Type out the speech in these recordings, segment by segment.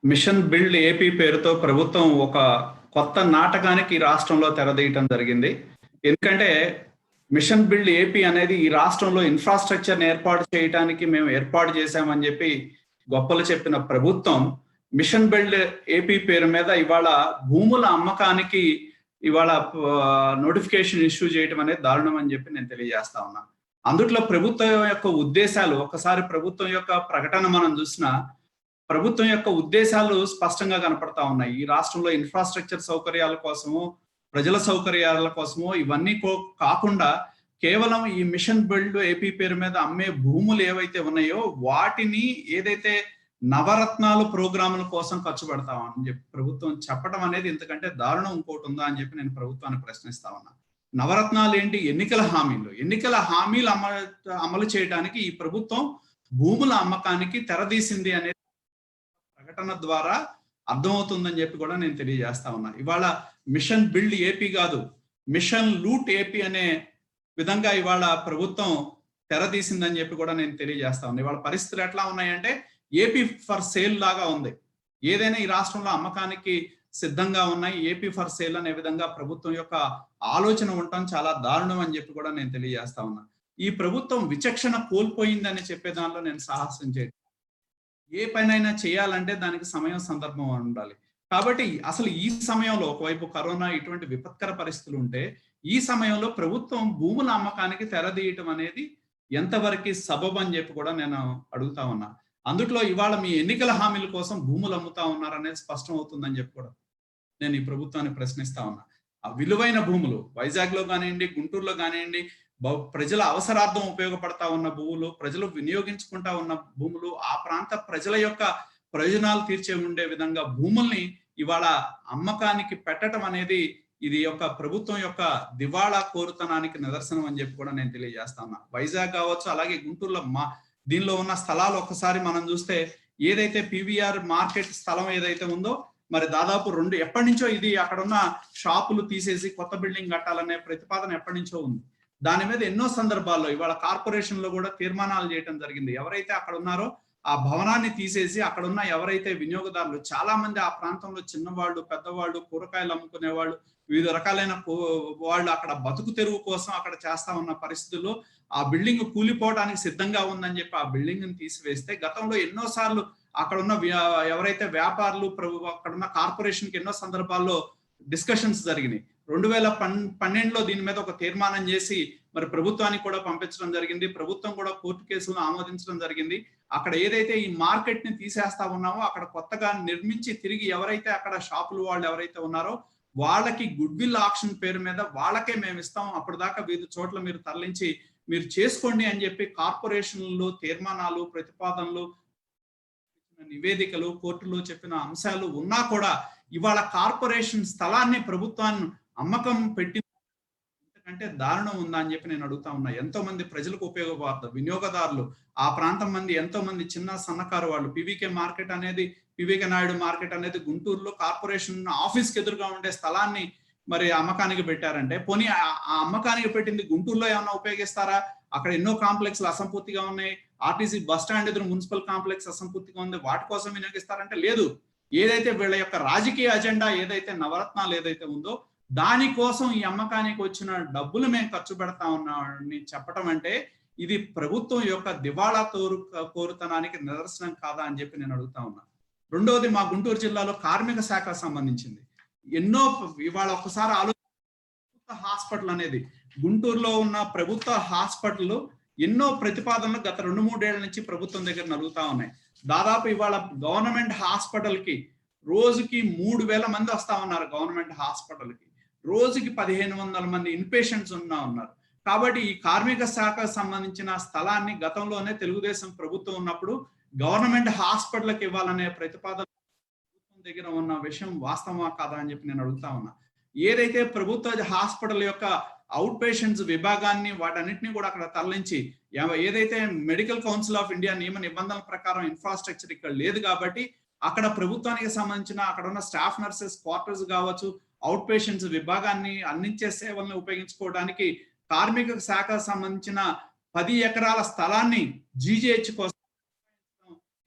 Machine build AP పేరుతో ప్రభుత్వం ఒక కొత్త నాటకానికి ఈ రాష్ట్రంలో తెరదీయటం జరిగింది. ఎందుకంటే మిషన్ బిల్డ్ ఏపీ అనేది ఈ రాష్ట్రంలో ఇన్ఫ్రాస్ట్రక్చర్ ఏర్పాటు చేయడానికి మేము ఏర్పాటు చేశామని చెప్పి గొప్పలు చెప్పిన ప్రభుత్వం మిషన్ బిల్డ్ ఏపీ పేరు మీద ఇవాళ భూముల అమ్మకానికి ఇవాళ నోటిఫికేషన్ ఇష్యూ చేయటం అనేది దారుణం అని చెప్పి నేను తెలియజేస్తా ఉన్నా. అందుట్లో ప్రభుత్వం యొక్క ఉద్దేశాలు, ఒకసారి ప్రభుత్వం యొక్క ప్రకటన మనం చూసినా ప్రభుత్వం యొక్క ఉద్దేశాలు స్పష్టంగా కనపడతా ఉన్నాయి. ఈ రాష్ట్రంలో ఇన్ఫ్రాస్ట్రక్చర్ సౌకర్యాల కోసము, ప్రజల సౌకర్యాల కోసము ఇవన్నీ కాకుండా కేవలం ఈ మిషన్ బిల్డ్ ఏపీ పేరు మీద అమ్మే భూములు ఏవైతే ఉన్నాయో వాటిని ఏదైతే నవరత్నాలు ప్రోగ్రాముల కోసం ఖర్చు పెడతామని చెప్పి ప్రభుత్వం చెప్పడం అనేది ఇంతకంటే దారుణం ఇంకోటి ఉందా అని చెప్పి నేను ప్రభుత్వాన్ని ప్రశ్నిస్తా ఉన్నా. నవరత్నాలు ఏంటి? ఎన్నికల హామీలు అమలు చేయడానికి ఈ ప్రభుత్వం భూముల అమ్మకానికి తెరదీసింది అనేది ప్రకటన ద్వారా అర్థమవుతుందని చెప్పి కూడా నేను తెలియజేస్తా ఉన్నా. ఇవాళ మిషన్ బిల్డ్ ఏపీ కాదు, మిషన్ లూట్ ఏపీ అనే విధంగా ఇవాళ ప్రభుత్వం తెరదీసిందని చెప్పి కూడా నేను తెలియజేస్తా ఉన్నా. ఇవాళ పరిస్థితులు ఎట్లా ఉన్నాయంటే ఏపీ ఫర్ సేల్ లాగా ఉంది. ఏదైనా ఈ రాష్ట్రంలో అమ్మకానికి సిద్ధంగా ఉన్నాయి, ఏపీ ఫర్ సేల్ అనే విధంగా ప్రభుత్వం యొక్క ఆలోచన ఉండటం చాలా దారుణం అని చెప్పి కూడా నేను తెలియజేస్తా ఉన్నా. ఈ ప్రభుత్వం విచక్షణ కోల్పోయిందని చెప్పే దానిలో నేను సాహసం చేయను. ఏ పనైనా చేయాలంటే దానికి సమయం సందర్భం ఉండాలి. కాబట్టి అసలు ఈ సమయంలో ఒకవైపు కరోనా ఇటువంటి విపత్కర పరిస్థితులు ఉంటే ఈ సమయంలో ప్రభుత్వం భూముల అమ్మకానికి తెరదీయటం అనేది ఎంతవరకు సబబు అని చెప్పి కూడా నేను అడుగుతా ఉన్నా. అందుట్లో ఇవాళ మీ ఎన్నికల హామీల కోసం భూములు అమ్ముతా ఉన్నారనేది స్పష్టం అవుతుందని చెప్పి కూడా నేను ఈ ప్రభుత్వాన్ని ప్రశ్నిస్తా ఉన్నా. ఆ విలువైన భూములు వైజాగ్ లో కానివ్వండి, గుంటూరులో కానివ్వండి, ప్రజల అవసరార్థం ఉపయోగపడతా ఉన్న భూములు, ప్రజలు వినియోగించుకుంటా ఉన్న భూములు, ఆ ప్రాంత ప్రజల యొక్క ప్రయోజనాలు తీర్చే ఉండే విధంగా భూముల్ని ఇవాళ అమ్మకానికి పెట్టడం అనేది ఇది యొక్క ప్రభుత్వం యొక్క దివాళా కోరుతనానికి నిదర్శనం అని చెప్పి కూడా నేను తెలియజేస్తా ఉన్నా. వైజాగ్ కావచ్చు, అలాగే గుంటూరులో దీనిలో ఉన్న స్థలాలు ఒక్కసారి మనం చూస్తే ఏదైతే పివిఆర్ మార్కెట్ స్థలం ఏదైతే ఉందో మరి దాదాపు ఎప్పటి నుంచో ఇది అక్కడ ఉన్న షాపులు తీసేసి కొత్త బిల్డింగ్ కట్టాలనే ప్రతిపాదన ఎప్పటి నుంచో ఉంది. దాని మీద ఎన్నో సందర్భాల్లో ఇవాళ కార్పొరేషన్ లో కూడా తీర్మానాలు చేయడం జరిగింది. ఎవరైతే అక్కడ ఉన్నారో ఆ భవనాన్ని తీసేసి అక్కడ ఉన్న ఎవరైతే వినియోగదారులు, చాలా మంది ఆ ప్రాంతంలో చిన్నవాళ్ళు, పెద్దవాళ్ళు, కూరగాయలు అమ్ముకునే వాళ్ళు, వివిధ రకాలైన వాళ్ళు అక్కడ బతుకు తెరువు కోసం అక్కడ చేస్తా ఉన్న పరిస్థితుల్లో ఆ బిల్డింగ్ కూలిపోవడానికి సిద్ధంగా ఉందని చెప్పి ఆ బిల్డింగ్ ని తీసివేస్తే గతంలో ఎన్నోసార్లు అక్కడ ఉన్న ఎవరైతే వ్యాపారులు, అక్కడ ఉన్న కార్పొరేషన్ కి ఎన్నో సందర్భాల్లో డిస్కషన్స్ జరిగినాయి. 2012లో దీని మీద ఒక తీర్మానం చేసి మరి ప్రభుత్వానికి కూడా పంపించడం జరిగింది. ప్రభుత్వం కూడా కోర్టు కేసులను ఆమోదించడం జరిగింది. అక్కడ ఏదైతే ఈ మార్కెట్ ని తీసేస్తా ఉన్నామో అక్కడ కొత్తగా నిర్మించి తిరిగి ఎవరైతే అక్కడ షాపులు వాళ్ళు ఎవరైతే ఉన్నారో వాళ్ళకి గుడ్ విల్ ఆక్షన్ పేరు మీద వాళ్ళకే మేము ఇస్తాం, అప్పటిదాకా వివిధ చోట్ల మీరు తరలించి మీరు చేసుకోండి అని చెప్పి కార్పొరేషన్లు తీర్మానాలు, ప్రతిపాదనలు, నివేదికలు, కోర్టులో చెప్పిన అంశాలు ఉన్నా కూడా ఇవాళ కార్పొరేషన్ స్థలాన్ని ప్రభుత్వాన్ని అమ్మకం పెట్టి ఎందుకంటే దారుణం ఉందా అని చెప్పి నేను అడుగుతా ఉన్నా. ఎంతో మంది ప్రజలకు ఉపయోగపడతారు, వినియోగదారులు, ఆ ప్రాంతం మంది ఎంతో మంది చిన్న సన్నకారు వాళ్ళు. పివికే నాయుడు మార్కెట్ అనేది గుంటూరులో కార్పొరేషన్ ఆఫీస్కి ఎదురుగా ఉండే స్థలాన్ని మరి అమ్మకానికి పెట్టారంటే పోనీ ఆ అమ్మకానికి పెట్టింది గుంటూరులో ఏమన్నా ఉపయోగిస్తారా? అక్కడ ఎన్నో కాంప్లెక్స్లు అసంపూర్తిగా ఉన్నాయి. ఆర్టీసీ బస్ స్టాండ్ ఎదురు మున్సిపల్ కాంప్లెక్స్ అసంపూర్తిగా ఉంది, వాటి కోసం వినియోగిస్తారంటే లేదు. ఏదైతే వీళ్ళ యొక్క రాజకీయ అజెండా ఏదైతే నవరత్నాలు ఏదైతే ఉందో దానికోసం ఈ అమ్మకానికి వచ్చిన డబ్బులు మేము ఖర్చు పెడతా ఉన్నామని చెప్పడం అంటే ఇది ప్రభుత్వం యొక్క దివాళా కోరుతనానికి నిదర్శనం కాదా అని చెప్పి నేను అడుగుతా ఉన్నా. రెండవది, మా గుంటూరు జిల్లాలో కార్మిక శాఖకు సంబంధించింది ఎన్నో ఇవాళ ఒకసారి ప్రభుత్వ హాస్పిటల్ అనేది గుంటూరులో ఉన్న ప్రభుత్వ హాస్పిటల్ ఎన్నో ప్రతిపాదనలు గత 2-3 ఏళ్ల నుంచి ప్రభుత్వం దగ్గర నలుగుతా ఉన్నాయి. దాదాపు ఇవాళ గవర్నమెంట్ హాస్పిటల్ కి రోజుకి 3000 మంది వస్తా ఉన్నారు. గవర్నమెంట్ హాస్పిటల్ కి రోజుకి 1500 మంది ఇన్పేషెంట్స్ ఉన్నారు. కాబట్టి ఈ కార్మిక శాఖకు సంబంధించిన స్థలాన్ని గతంలోనే తెలుగుదేశం ప్రభుత్వం ఉన్నప్పుడు గవర్నమెంట్ హాస్పిటల్కి ఇవ్వాలనే ప్రతిపాదన దగ్గర ఉన్న విషయం వాస్తవమా కాదా అని చెప్పి నేను అడుగుతా ఉన్నా. ఏదైతే ప్రభుత్వ హాస్పిటల్ యొక్క అవుట్ పేషెంట్స్ విభాగాన్ని వాటన్నిటిని కూడా అక్కడ తరలించి ఏదైతే మెడికల్ కౌన్సిల్ ఆఫ్ ఇండియా నియమ నిబంధనల ప్రకారం ఇన్ఫ్రాస్ట్రక్చర్ ఇక్కడ లేదు కాబట్టి అక్కడ ప్రభుత్వానికి సంబంధించిన అక్కడ ఉన్న స్టాఫ్ నర్సెస్ క్వార్టర్స్ కావచ్చు, అవుట్ పేషెంట్స్ విభాగాన్ని అందించే సేవలను ఉపయోగించుకోవడానికి కార్మిక శాఖకు సంబంధించిన 10 ఎకరాల స్థలాన్ని జీజీహెచ్ కోసం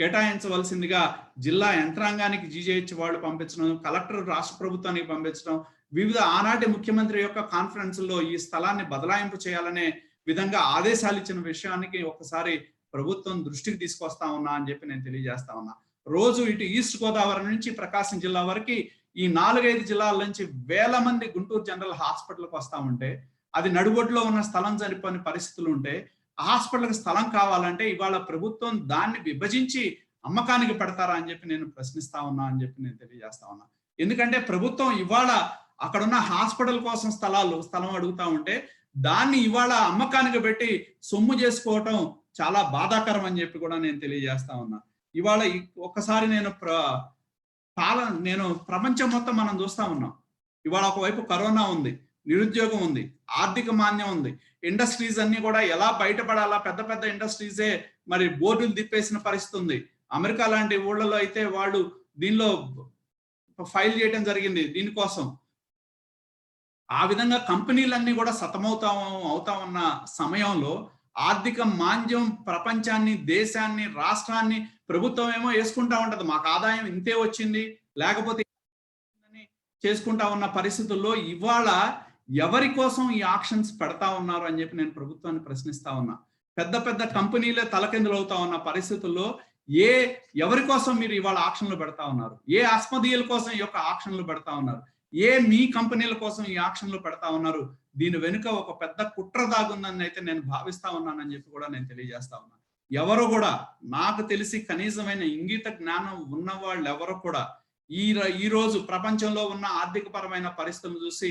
కేటాయించవలసిందిగా జిల్లా యంత్రాంగానికి జీజేహెచ్ వాళ్ళు పంపించడం, కలెక్టర్ రాష్ట్ర ప్రభుత్వానికి పంపించడం, వివిధ ఆనాటి ముఖ్యమంత్రి యొక్క కాన్ఫరెన్స్లో ఈ స్థలాన్ని బదలాయింపు చేయాలనే విధంగా ఆదేశాలు ఇచ్చిన విషయానికి ఒకసారి ప్రభుత్వం దృష్టికి తీసుకొస్తా ఉన్నా అని చెప్పి నేను తెలియజేస్తా ఉన్నా. రోజు ఇటు ఈస్ట్ గోదావరి నుంచి ప్రకాశం జిల్లా వరకు ఈ 4-5 జిల్లాల నుంచి వేల మంది గుంటూరు జనరల్ హాస్పిటల్కి వస్తా ఉంటే, అది నడుబొడ్లో ఉన్న స్థలం సరిపోని పరిస్థితులు ఉంటే, హాస్పిటల్కి స్థలం కావాలంటే ఇవాళ ప్రభుత్వం దాన్ని విభజించి అమ్మకానికి పెడతారా అని చెప్పి నేను ప్రశ్నిస్తా ఉన్నా అని చెప్పి నేను తెలియజేస్తా ఉన్నా. ఎందుకంటే ప్రభుత్వం ఇవాళ అక్కడున్న హాస్పిటల్ కోసం స్థలం అడుగుతా ఉంటే దాన్ని ఇవాళ అమ్మకానికి పెట్టి సొమ్ము చేసుకోవటం చాలా బాధాకరం అని చెప్పి కూడా నేను తెలియజేస్తా ఉన్నా. ఇవాళ ఒక్కసారి నేను ప్రపంచం మొత్తం మనం చూస్తా ఉన్నాం. ఇవాళ ఒకవైపు కరోనా ఉంది, నిరుద్యోగం ఉంది, ఆర్థిక మాంద్యం ఉంది, ఇండస్ట్రీస్ అన్ని కూడా ఎలా బయటపడాలా, పెద్ద పెద్ద ఇండస్ట్రీసే మరి బోర్డులు తిప్పేసిన పరిస్థితి ఉంది. అమెరికా లాంటి ఊళ్ళలో అయితే వాళ్ళు దీనిలో ఫైల్ చేయడం జరిగింది దీనికోసం. ఆ విధంగా కంపెనీలన్నీ కూడా అవుతా ఉన్న సమయంలో ఆర్థిక మాంద్యం ప్రపంచాన్ని, దేశాన్ని, రాష్ట్రాన్ని ప్రభుత్వం ఏమో వేసుకుంటా ఉంటది, మాకు ఆదాయం ఇంతే వచ్చింది లేకపోతే చేసుకుంటా ఉన్న పరిస్థితుల్లో ఇవాళ ఎవరి కోసం ఈ ఆక్షన్స్ పెడతా ఉన్నారు అని చెప్పి నేను ప్రభుత్వాన్ని ప్రశ్నిస్తా ఉన్నా. పెద్ద పెద్ద కంపెనీలే తలకిందులు అవుతా ఉన్న పరిస్థితుల్లో ఎవరి కోసం మీరు ఇవాళ ఆక్షన్లు పెడతా ఉన్నారు? ఏ ఆస్మదీయుల కోసం ఈ యొక్క ఆక్షన్లు పెడతా ఉన్నారు? మీ కంపెనీల కోసం ఈ ఆక్షన్లు పెడతా ఉన్నారు? దీని వెనుక ఒక పెద్ద కుట్ర దాగుందని అయితే నేను భావిస్తా ఉన్నానని చెప్పి కూడా నేను తెలియజేస్తా ఉన్నా. ఎవరు కూడా నాకు తెలిసి కనీసమైన ఇంగిత జ్ఞానం ఉన్న వాళ్ళు ఎవరు కూడా ఈ రోజు ప్రపంచంలో ఉన్న ఆర్థిక పరమైన పరిస్థితులను చూసి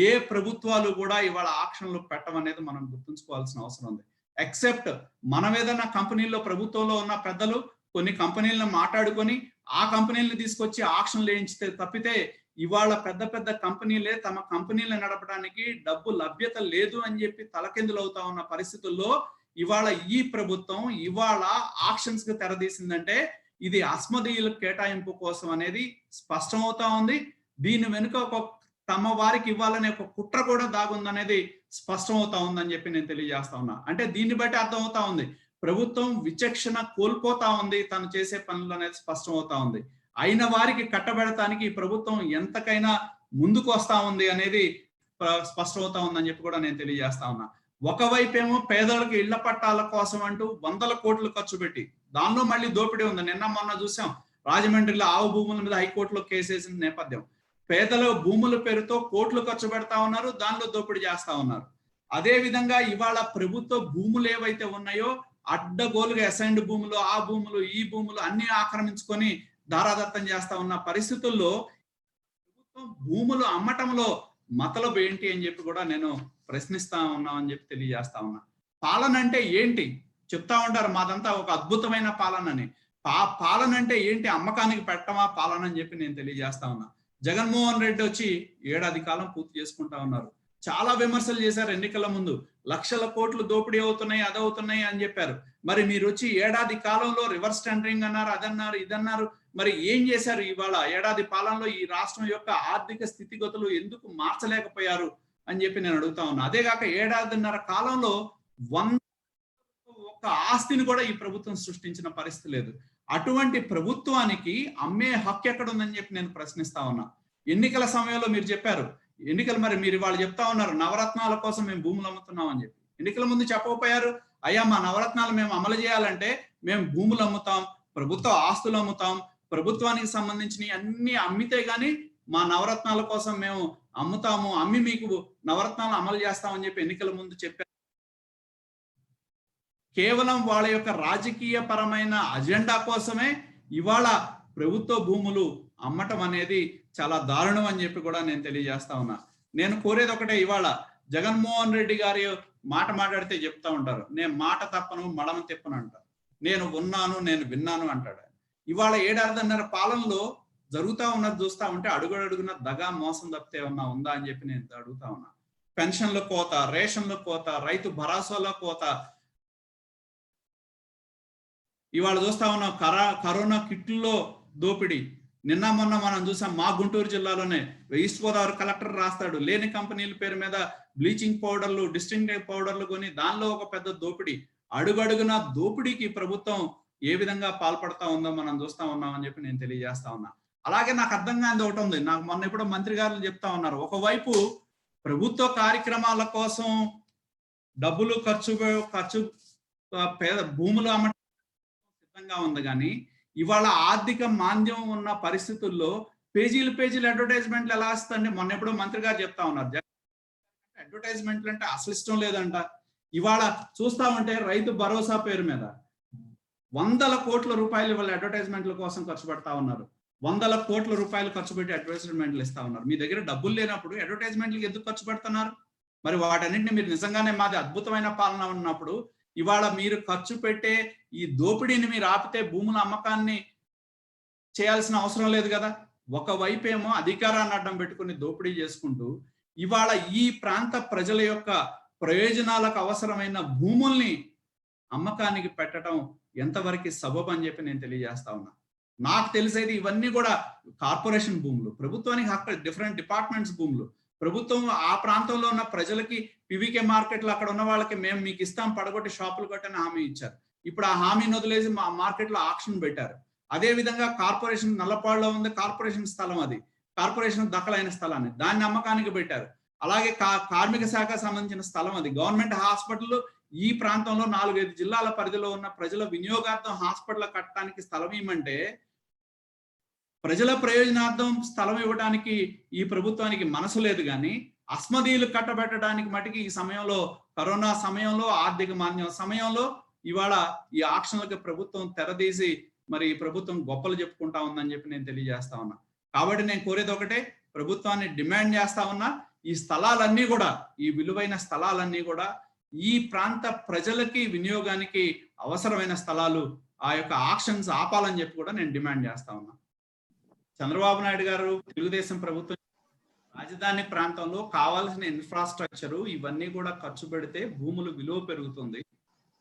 ఏ ప్రభుత్వాలు కూడా ఇవాళ ఆక్షన్లు పెట్టమనేది మనం గుర్తుంచుకోవాల్సిన అవసరం ఉంది. ఎక్సెప్ట్ మనం ఏదైనా కంపెనీల్లో, ప్రభుత్వంలో ఉన్న పెద్దలు కొన్ని కంపెనీలను మాట్లాడుకొని ఆ కంపెనీలను తీసుకొచ్చి ఆక్షన్లు వేయించితే తప్పితే ఇవాళ పెద్ద పెద్ద కంపెనీలే తమ కంపెనీలను నడపడానికి డబ్బు లభ్యత లేదు అని చెప్పి తలకిందులు అవుతా ఉన్న పరిస్థితుల్లో ఇవాళ ఈ ప్రభుత్వం ఇవాళ ఆక్షన్స్ కి తెరదీసిందంటే ఇది అస్మదీయుల కేటాయింపు కోసం అనేది స్పష్టమవుతా ఉంది. దీని వెనుక తమ వారికి ఇవ్వాలనే ఒక కుట్ర కూడా దాగుందనేది స్పష్టమవుతా ఉందని చెప్పి నేను తెలియజేస్తా ఉన్నా. అంటే దీన్ని బట్టి అర్థం అవుతా ఉంది ప్రభుత్వం విచక్షణ కోల్పోతా ఉంది, తను చేసే పనులు అనేది స్పష్టమవుతా ఉంది. అయిన వారికి కట్టబెడటానికి ఈ ప్రభుత్వం ఎంతకైనా ముందుకు వస్తా ఉంది అనేది స్పష్టమవుతా ఉందని చెప్పి కూడా నేను తెలియజేస్తా ఉన్నా. ఒకవైపేమో పేదలకు ఇళ్ల పట్టాల కోసం అంటూ 100 కోట్లు ఖర్చు పెట్టి దానిలో మళ్ళీ దోపిడీ ఉంది. నిన్న మొన్న చూసాం రాజమండ్రిలో ఆవు భూముల మీద హైకోర్టులో కేసేసిన నేపథ్యం. పేదల భూముల పేరుతో కోట్లు ఖర్చు పెడతా ఉన్నారు, దానిలో దోపిడీ చేస్తా ఉన్నారు. అదే విధంగా ఇవాళ ప్రభుత్వ భూములు ఏవైతే ఉన్నాయో అడ్డగోలుగా అసైన్డ్ భూములు, ఆ భూములు, ఈ భూములు అన్ని ఆక్రమించుకొని ధారాదత్తం చేస్తా ఉన్న పరిస్థితుల్లో ప్రభుత్వం భూములు అమ్మటంలో మతలబు ఏంటి అని చెప్పి కూడా నేను ప్రశ్నిస్తా ఉన్నా అని చెప్పి తెలియజేస్తా ఉన్నా. పాలన అంటే ఏంటి చెప్తా ఉంటారు, మాదంతా ఒక అద్భుతమైన పాలనని. పాలన అంటే ఏంటి, అమ్మకానికి పెట్టమా పాలన అని చెప్పి నేను తెలియజేస్తా ఉన్నా. జగన్మోహన్ రెడ్డి వచ్చి 7 ఏడాది కాలం పూర్తి చేసుకుంటా ఉన్నారు. చాలా విమర్శలు చేశారు ఎన్నికల ముందు, లక్షల కోట్లు దోపిడీ అవుతున్నాయి, అదవుతున్నాయి అని చెప్పారు. మరి మీరు వచ్చి 7 ఏడాది కాలంలో రివర్స్ టెండరింగ్ అన్నారు, అదన్నారు, ఇదన్నారు. మరి ఏం చేశారు? ఇవాళ 7 ఏడాది పాలనలో ఈ రాష్ట్రం యొక్క ఆర్థిక స్థితిగతులు ఎందుకు మార్చలేకపోయారు అని చెప్పి నేను అడుగుతా ఉన్నా. అదేగాక 7 ఏడాదిన్నర కాలంలో 100 ఆస్తిని కూడా ఈ ప్రభుత్వం సృష్టించిన పరిస్థితి లేదు. అటువంటి ప్రభుత్వానికి అమ్మే హక్కు ఎక్కడ ఉందని చెప్పి నేను ప్రశ్నిస్తా ఉన్నా. ఎన్నికల సమయంలో మీరు చెప్పారు, మరి మీరు వాళ్ళు చెప్తా ఉన్నారు నవరత్నాల కోసం మేము భూములు అమ్ముతున్నాం అని చెప్పి. ఎన్నికల ముందు చెప్పకపోయారు, అయ్యా మా నవరత్నాలు మేము అమలు చేయాలంటే మేము భూములు అమ్ముతాం, ప్రభుత్వ ఆస్తులు అమ్ముతాం, ప్రభుత్వానికి సంబంధించినవి అన్ని అమ్మితే గానీ మా నవరత్నాల కోసం మేము అమ్ముతాము, అమ్మి మీకు నవరత్నాలు అమలు చేస్తామని చెప్పి ఎన్నికల ముందు చెప్పారు. కేవలం వాళ్ళ యొక్క రాజకీయ పరమైన అజెండా కోసమే ఇవాళ ప్రభుత్వ భూములు అమ్మటం అనేది చాలా దారుణం అని చెప్పి కూడా నేను తెలియజేస్తా ఉన్నా. నేను కోరేది ఒకటే, ఇవాళ జగన్మోహన్ రెడ్డి గారి మాట్లాడితే చెప్తా ఉంటారు, నేను మాట తప్పను మడమ తిప్పను అంటారు, నేను ఉన్నాను నేను విన్నాను అంటాడు. ఇవాళ 7 ఏడాదిన్నర పాలనలో జరుగుతా ఉన్నది చూస్తా ఉంటే అడుగున దగా మోసం తప్పితే ఉందా అని చెప్పి నేను అడుగుతా ఉన్నా. పెన్షన్ల కోత, రేషన్ల కోత, రైతు భరోసాల కోత, ఇవాళ చూస్తా ఉన్నాం కరోనా కిట్లలో దోపిడీ. నిన్న మొన్న మనం చూసాం మా గుంటూరు జిల్లాలోనే ఈస్ట్ గోదావరి కలెక్టర్ రాస్తాడు, లేని కంపెనీల పేరు మీద బ్లీచింగ్ పౌడర్లు, డిస్టింక్టివ్ పౌడర్లు కొని దానిలో ఒక పెద్ద దోపిడీ. అడుగడుగున దోపిడీకి ప్రభుత్వం ఏ విధంగా పాల్పడతా ఉందో మనం చూస్తా ఉన్నాం అని చెప్పి నేను తెలియజేస్తా ఉన్నా. అలాగే నాకు అర్థం కానిది ఒకటి ఉంది. నాకు మొన్న ఎప్పుడో మంత్రి గారు చెప్తా ఉన్నారు. ఒకవైపు ప్రభుత్వ కార్యక్రమాల కోసం డబ్బులు ఖర్చు పేద భూములు అమ్మటం సిద్ధంగా ఉంది కానీ ఇవాళ ఆర్థిక మాంద్యం ఉన్న పరిస్థితుల్లో పేజీలు అడ్వర్టైజ్మెంట్లు ఎలా వస్తాయండి? మొన్న ఎప్పుడో మంత్రి గారు చెప్తా ఉన్నారు, అడ్వర్టైజ్మెంట్లు అంటే అసలు ఇష్టం లేదంట. ఇవాళ చూస్తా ఉంటే రైతు భరోసా పేరు మీద వందల కోట్ల రూపాయలు ఇవాళ అడ్వర్టైజ్మెంట్ల కోసం ఖర్చు పెడతా ఉన్నారు. వందల కోట్ల రూపాయలు ఖర్చు పెట్టి అడ్వర్టైజ్మెంట్లు ఇస్తా ఉన్నారు. మీ దగ్గర డబ్బులు లేనప్పుడు అడ్వర్టైజ్మెంట్లకు ఎందుకు ఖర్చు పెడుతున్నారు? మరి వాటన్నింటినీ మీరు నిజంగానే మాది అద్భుతమైన పాలన ఉన్నప్పుడు ఇవాళ మీరు ఖర్చు పెట్టే ఈ దోపిడీని మీరు ఆపితే భూముల అమ్మకాన్ని చేయాల్సిన అవసరం లేదు కదా. ఒకవైపు ఏమో అధికారాన్ని అడ్డం పెట్టుకుని దోపిడీ చేసుకుంటూ ఇవాళ ఈ ప్రాంత ప్రజల యొక్క ప్రయోజనాలకు అవసరమైన భూముల్ని అమ్మకానికి పెట్టడం ఎంతవరకు సబబు అని చెప్పి నేను తెలియజేస్తా ఉన్నా. నాకు తెలిసేది ఇవన్నీ కూడా కార్పొరేషన్ భూములు, ప్రభుత్వానికి అక్కడ డిఫరెంట్ డిపార్ట్మెంట్స్ భూములు. ప్రభుత్వం ఆ ప్రాంతంలో ఉన్న ప్రజలకి పివికే మార్కెట్లో అక్కడ ఉన్న వాళ్ళకి మేము మీకు ఇస్తాం పడగొట్టి షాపులు కట్టని హామీ ఇచ్చారు. ఇప్పుడు ఆ హామీని వదిలేసి మా మార్కెట్లో ఆక్షన్ పెట్టారు. అదే విధంగా కార్పొరేషన్ నల్లపాడులో ఉంది, కార్పొరేషన్ స్థలం, అది కార్పొరేషన్ దఖలైన స్థలాన్ని దాన్ని అమ్మకానికి పెట్టారు. అలాగే కార్మిక శాఖ సంబంధించిన స్థలం, అది గవర్నమెంట్ హాస్పిటల్ ఈ ప్రాంతంలో 4-5 జిల్లాల పరిధిలో ఉన్న ప్రజల వినియోగార్థం హాస్పిటల్ కట్టడానికి స్థలం ఇవ్వమంటే ప్రజల ప్రయోజనార్థం స్థలం ఇవ్వడానికి ఈ ప్రభుత్వానికి మనసు లేదు. కానీ అస్మదీలు కట్టబెట్టడానికి మటుకి ఈ సమయంలో, కరోనా సమయంలో, ఆర్థిక మాంద్యం సమయంలో ఇవాళ ఈ ఆక్షన్లకు ప్రభుత్వం తెరదీసి మరి ఈ ప్రభుత్వం గొప్పలు చెప్పుకుంటా ఉందని చెప్పి నేను తెలియజేస్తా ఉన్నా. కాబట్టి నేను కోరేది ఒకటే, ప్రభుత్వాన్ని డిమాండ్ చేస్తా ఉన్నా, ఈ స్థలాలన్నీ కూడా, ఈ విలువైన స్థలాలన్నీ కూడా ఈ ప్రాంత ప్రజలకి వినియోగానికి అవసరమైన స్థలాలు, ఆ యొక్క ఆక్షన్స్ ఆపాలని చెప్పి కూడా నేను డిమాండ్ చేస్తా ఉన్నా. చంద్రబాబు నాయుడు గారు, తెలుగుదేశం ప్రభుత్వం రాజధాని ప్రాంతంలో కావాల్సిన ఇన్ఫ్రాస్ట్రక్చరు ఇవన్నీ కూడా ఖర్చు పెడితే భూములు విలువ పెరుగుతుంది.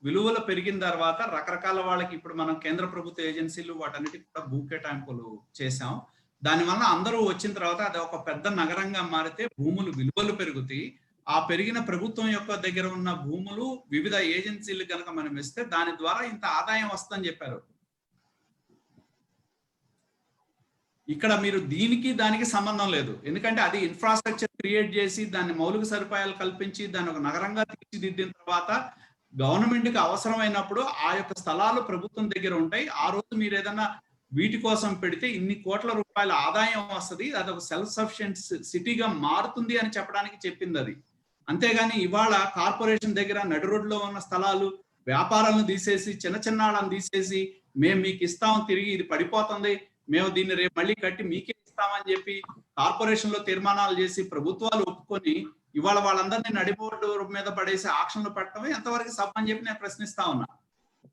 విలువలు పెరిగిన తర్వాత రకరకాల వాళ్ళకి ఇప్పుడు మనం కేంద్ర ప్రభుత్వ ఏజెన్సీలు వాటన్నిటికి కూడా భూ కేటాయింపులు చేశాం. దానివల్ల అందరూ వచ్చిన తర్వాత అది ఒక పెద్ద నగరంగా మారితే భూములు విలువలు పెరుగుతాయి. ఆ పెరిగిన ప్రభుత్వం యొక్క దగ్గర ఉన్న భూములు వివిధ ఏజెన్సీలు కనుక మనం ఇస్తే దాని ద్వారా ఇంత ఆదాయం వస్తుందని చెప్పారు. ఇక్కడ మీరు దీనికి దానికి సంబంధం లేదు. ఎందుకంటే అది ఇన్ఫ్రాస్ట్రక్చర్ క్రియేట్ చేసి దాన్ని మౌలిక సదుపాయాలు కల్పించి దాన్ని ఒక నగరంగా తీర్చిదిద్దిన తర్వాత గవర్నమెంట్కి అవసరమైనప్పుడు ఆ యొక్క స్థలాలు ప్రభుత్వం దగ్గర ఉంటాయి. ఆ రోజు మీరు ఏదైనా వీటి కోసం పెడితే ఇన్ని కోట్ల రూపాయల ఆదాయం వస్తుంది, అది ఒక సెల్ఫ్ సఫిషియెంట్ సిటీగా మారుతుంది అని చెప్పడానికి చెప్పింది అది. అంతేగాని ఇవాళ కార్పొరేషన్ దగ్గర నడి రోడ్లో ఉన్న స్థలాలు, వ్యాపారాలను తీసేసి చిన్న వాళ్ళని తీసేసి మేము మీకు ఇస్తాం, తిరిగి ఇది పడిపోతుంది, మేము దీన్ని రేపు మళ్ళీ కట్టి మీకే ఇస్తామని చెప్పి కార్పొరేషన్ లో తీర్మానాలు చేసి ప్రభుత్వాలు ఒప్పుకొని ఇవాళ వాళ్ళందరినీ నడిబోర్డు మీద పడేసి ఆక్షన్లు పెట్టడమే ఎంతవరకు సబ్ అని చెప్పి నేను ప్రశ్నిస్తా ఉన్నా.